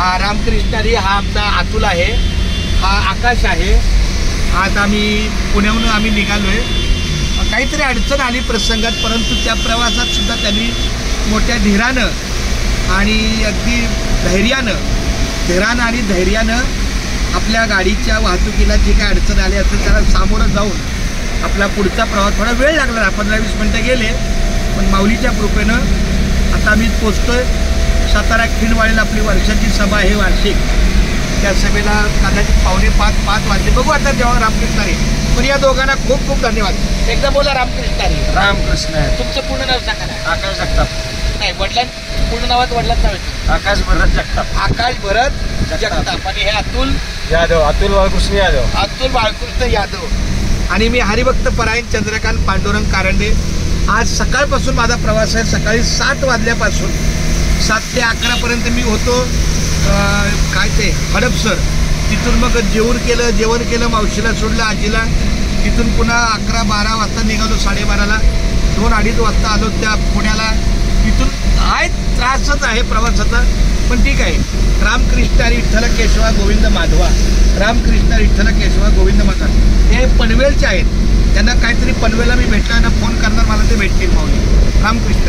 हा रामकृष्णारी, हा आमचा अतुल आहे, हा आकाश आहे. आज आम्ही पुण्याहून आम्ही निघालोय. काहीतरी अडचण आली प्रसंगात, परंतु त्या प्रवासात सुद्धा त्यांनी मोठ्या धीरानं आणि अगदी धीरानं आणि धैर्यानं आपल्या गाडीच्या वाहतुकीला जी काही अडचण आली असेल त्याला सामोरं जाऊन आपला पुढचा प्रवास, थोडा वेळ लागला, 15-20 मिनटं गेले, पण माऊलीच्या कृपेनं आता आम्ही पोचतोय. सातारा खिंडवाडीला आपली वर्षाची सभा आहे वार्षिक. त्या सभेला कदाचित 4:45 वाजले. बघू आता जेव्हा रामकृष्णारी. पण या दोघांना खूप खूप धन्यवाद. एकदा बोला रामकृष्णारी. रामकृष्ण. तुमचं पूर्ण नाव सांगा ना. आकाश जगताप. नाही, पूर्ण नावात वडिलांचं नाव आहे. आकाश भरत जगताप. आकाश भरत जगताप. आणि हे अतुल यादव. अतुल बाळकृष्ण यादव. अतुल बाळकृष्ण यादव. आणि मी हरिभक्त परायण चंद्रकांत पांडुरंग कारंडे. आज सकाळपासून माझा प्रवास आहे. सकाळी 7 वाजल्यापासून 7 ते 11पर्यंत मी होतो काय ते हडपसर. तिथून मग जेवण केलं, मावशीला सोडलं, आजीला. तिथून पुन्हा 11-12 वाजता निघालो. 12:30ला 2-2:30 वाजता आलो त्या पुण्याला. तिथून त्रासच आहे प्रवासाचा, पण ठीक आहे. रामकृष्ण विठ्ठल केशवा गोविंद माधवा. रामकृष्ण विठ्ठल केशवा गोविंद माधवा हे पनवेलचे आहेत. त्यांना काहीतरी पनवेलला मी भेटल्यानं फोन करणार, मला ते भेटतील माऊली. रामकृष्ण.